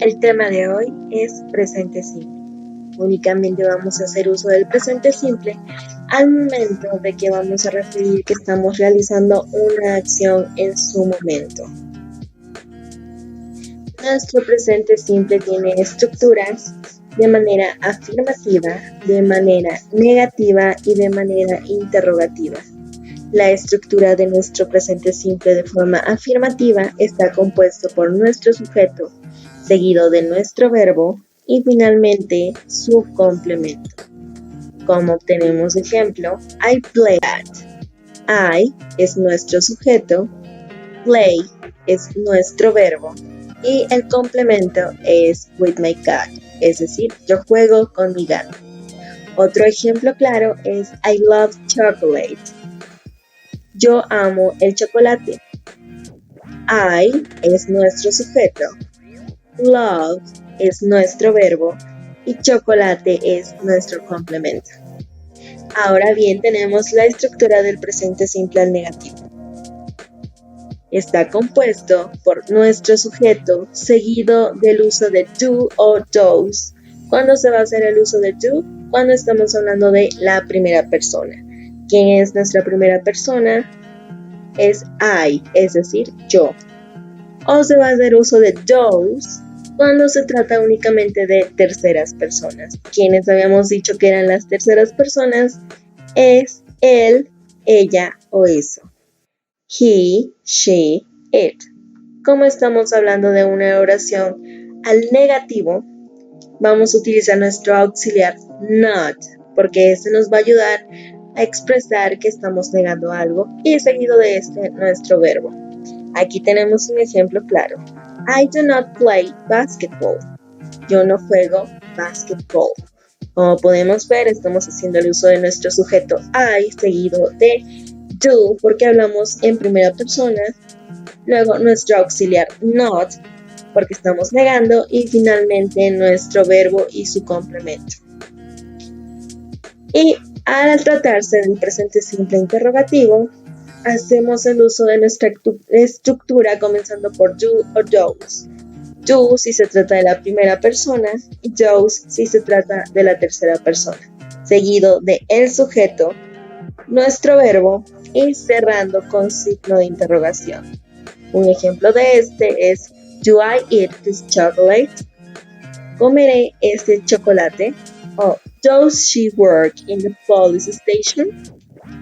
El tema de hoy es presente simple. Únicamente vamos a hacer uso del presente simple al momento de que vamos a referir que estamos realizando una acción en su momento. Nuestro presente simple tiene estructuras de manera afirmativa, de manera negativa y de manera interrogativa. La estructura de nuestro presente simple de forma afirmativa está compuesto por nuestro sujeto, seguido de nuestro verbo y finalmente su complemento. Como obtenemos ejemplo, I play that. I es nuestro sujeto, play es nuestro verbo y el complemento es with my cat, es decir, yo juego con mi gato. Otro ejemplo claro es I love chocolate. Yo amo el chocolate. I es nuestro sujeto, love es nuestro verbo y chocolate es nuestro complemento. Ahora bien, tenemos la estructura del presente simple al negativo. Está compuesto por nuestro sujeto seguido del uso de do o does. ¿Cuándo se va a hacer el uso de do? Cuando estamos hablando de la primera persona. ¿Quién es nuestra primera persona? Es I, es decir, yo. O se va a hacer uso de does cuando se trata únicamente de terceras personas. ¿Quiénes habíamos dicho que eran las terceras personas? Es él, ella o eso. He, she, it. Como estamos hablando de una oración al negativo, vamos a utilizar nuestro auxiliar not, porque este nos va a ayudar a expresar que estamos negando algo y seguido de este nuestro verbo. Aquí tenemos un ejemplo claro. I do not play basketball. Yo no juego basketball. Como podemos ver, estamos haciendo el uso de nuestro sujeto I seguido de do porque hablamos en primera persona. Luego nuestro auxiliar not porque estamos negando y finalmente nuestro verbo y su complemento. Y al tratarse del presente simple interrogativo, hacemos el uso de nuestra estructura comenzando por do o does. Do si se trata de la primera persona y does si se trata de la tercera persona, seguido de el sujeto, nuestro verbo y cerrando con signo de interrogación. Un ejemplo de este es Do I eat this chocolate? ¿Comeré este chocolate? O Does she work in the police station?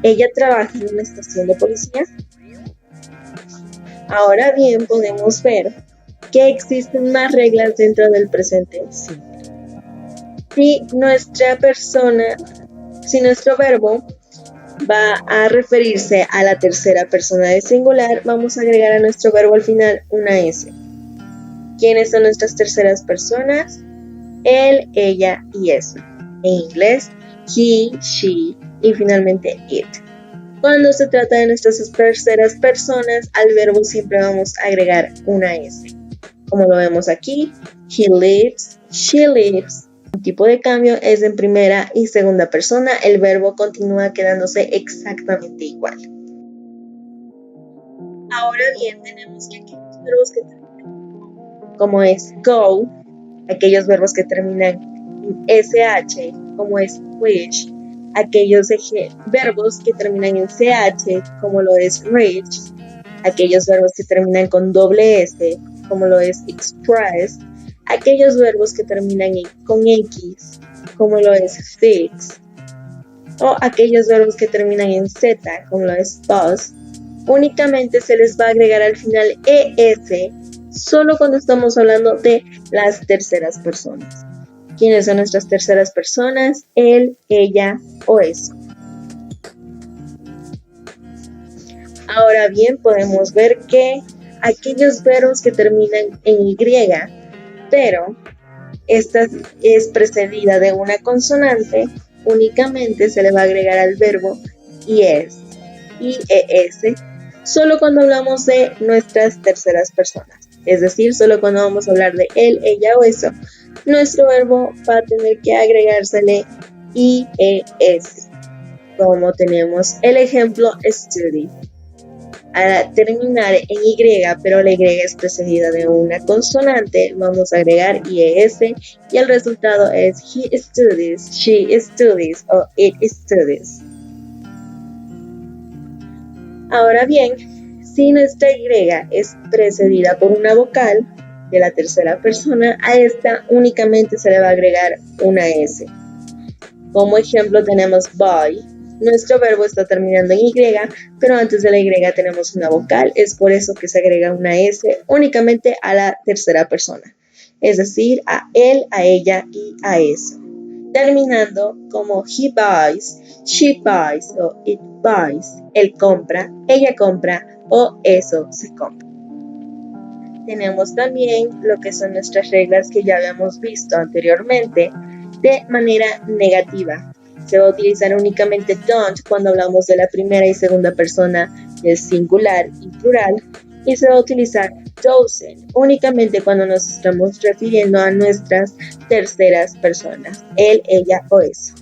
¿Ella trabaja en una estación de policía? Ahora bien, podemos ver que existen más reglas dentro del presente simple. Si nuestro verbo va a referirse a la tercera persona de singular, vamos a agregar a nuestro verbo al final una S. ¿Quiénes son nuestras terceras personas? Él, ella y eso. En inglés, he, she y finalmente it. Cuando se trata de nuestras terceras personas, al verbo siempre vamos a agregar una S. Como lo vemos aquí, he lives, she lives. El tipo de cambio es en primera y segunda persona, el verbo continúa quedándose exactamente igual. Ahora bien, tenemos que aquellos verbos que terminan como es go, aquellos verbos que terminan en SH, como es wish, aquellos verbos que terminan en CH, como lo es reach, aquellos verbos que terminan con doble S, como lo es express, aquellos verbos que terminan con X, como lo es fix, o aquellos verbos que terminan en Z, como lo es bus, únicamente se les va a agregar al final ES, solo cuando estamos hablando de las terceras personas. ¿Quiénes son nuestras terceras personas? Él, ella o eso. Ahora bien, podemos ver que aquellos verbos que terminan en Y, pero esta es precedida de una consonante, únicamente se le va a agregar al verbo IES, solo cuando hablamos de nuestras terceras personas. Es decir, solo cuando vamos a hablar de él, ella o eso, nuestro verbo va a tener que agregársele IES, como tenemos el ejemplo study. Al terminar en Y, pero la Y es precedida de una consonante, vamos a agregar IES y el resultado es he studies, she studies o it studies. Ahora bien, si nuestra Y es precedida por una vocal de la tercera persona, a esta únicamente se le va a agregar una S. Como ejemplo tenemos boy. Nuestro verbo está terminando en Y, pero antes de la Y tenemos una vocal, es por eso que se agrega una S únicamente a la tercera persona, es decir, a él, a ella y a eso. Terminando como he buys, she buys o it buys, él compra, ella compra o eso se compra. Tenemos también lo que son nuestras reglas que ya habíamos visto anteriormente de manera negativa. Se va a utilizar únicamente don't cuando hablamos de la primera y segunda persona del singular y plural, y se va a utilizar doesn't únicamente cuando nos estamos refiriendo a nuestras terceras personas, él, ella o eso.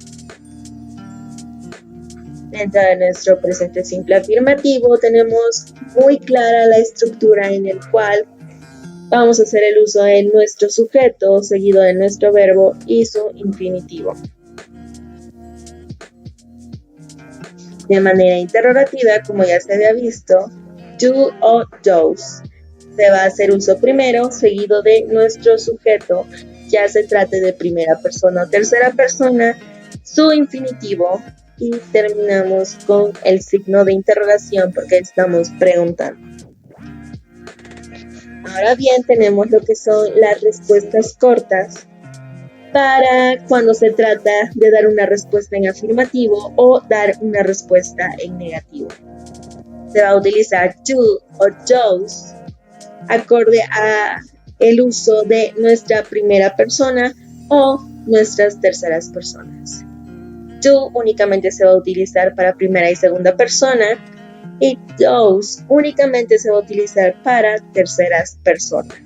Dentro de nuestro presente simple afirmativo tenemos muy clara la estructura en el cual vamos a hacer el uso de nuestro sujeto seguido de nuestro verbo y su infinitivo. De manera interrogativa, como ya se había visto, do o does. Se va a hacer uso primero seguido de nuestro sujeto, ya se trate de primera persona o tercera persona, su infinitivo y terminamos con el signo de interrogación porque estamos preguntando. Ahora bien, tenemos lo que son las respuestas cortas para cuando se trata de dar una respuesta en afirmativo o dar una respuesta en negativo. Se va a utilizar do o does acorde a el uso de nuestra primera persona o nuestras terceras personas. Do únicamente se va a utilizar para primera y segunda persona y does únicamente se va a utilizar para terceras personas.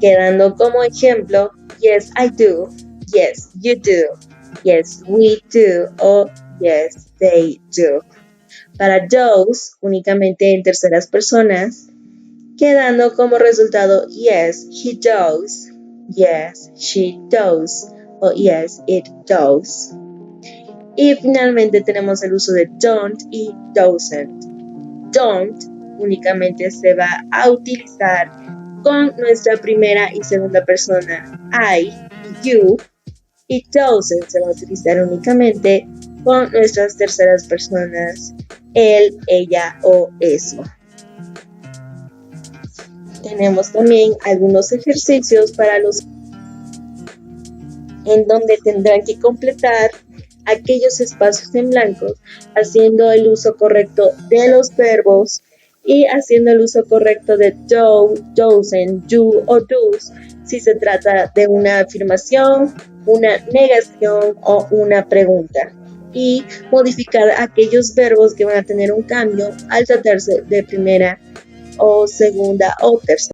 Quedando como ejemplo, yes, I do, yes, you do, yes, we do o yes, they do. Para does, únicamente en terceras personas, quedando como resultado yes, he does, yes, she does o yes, it does. Y finalmente tenemos el uso de don't y doesn't. Don't únicamente se va a utilizar con nuestra primera y segunda persona, I y you, y doesn't se va a utilizar únicamente con nuestras terceras personas, él, ella o eso. Tenemos también algunos ejercicios para los en donde tendrán que completar aquellos espacios en blancos haciendo el uso correcto de los verbos y haciendo el uso correcto de do, doesn't, do o does si se trata de una afirmación, una negación o una pregunta, y modificar aquellos verbos que van a tener un cambio al tratarse de primera o segunda o tercera.